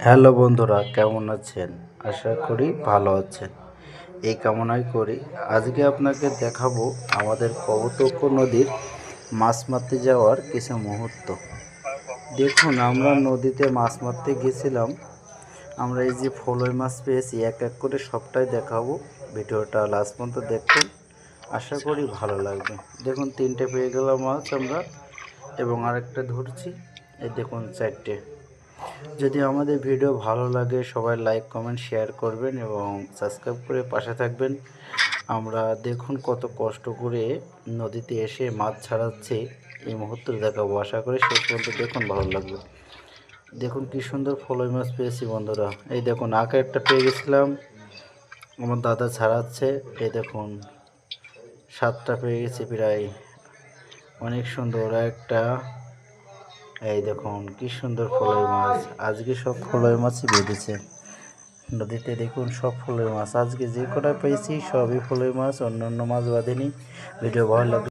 Hello বন্ধুরা, কেমন আছেন? আশা করি ভালো আছেন। এই কামনাই করি। আজকে আপনাকে দেখাবো আমাদের কপোতাক্ষ নদীর মাছ মারতে যাওয়ার কিছু মুহূর্ত। দেখুন, আমরা নদীতে মাছ মারতে গেছিলাম। আমরা এই যে ফলই মাছ পেয়েছি, এক এক করে সবটাই দেখাবো। ভিডিওটা লাস্ট পর্যন্ত দেখুন, আশা করি ভালো লাগবে। দেখুন, 3টে পেয়ে গেলাম মাছ আমরা, এবং আরেকটা ধরছি। এই দেখুন 4টে। যদি আমাদের ভিডিও ভালো লাগে, সবাই লাইক কমেন্ট শেয়ার করবেন এবং সাবস্ক্রাইব করে পাশে থাকবেন। আমরা দেখুন কত কষ্ট করে নদীতে এসে মাছ ছাড়াচ্ছে, এই মুহূর্তে দেখাবো। আশা করি শেষ পর্যন্ত দেখুন, ভালো লাগবে। দেখুন কি সুন্দর ফলই মাছ পেয়েছি বন্ধুরা। এই দেখুন, আগে একটা পেয়ে গেছিলাম, আমার দাদা ছাড়াচ্ছে। এই দেখুন 7টা পেয়ে গেছি প্রায়, অনেক সুন্দর একটা। এই দেখুন কি সুন্দর ফলই মাছ। আজকে সব ফলই মাছই বেঁধেছে নদীতে। দেখুন সব ফলই মাছ, আজকে যে কটা পেয়েছি সবই ফলই মাছ, অন্য অন্য মাছ বাঁধেনি। ভিডিও ভালো লাগবে।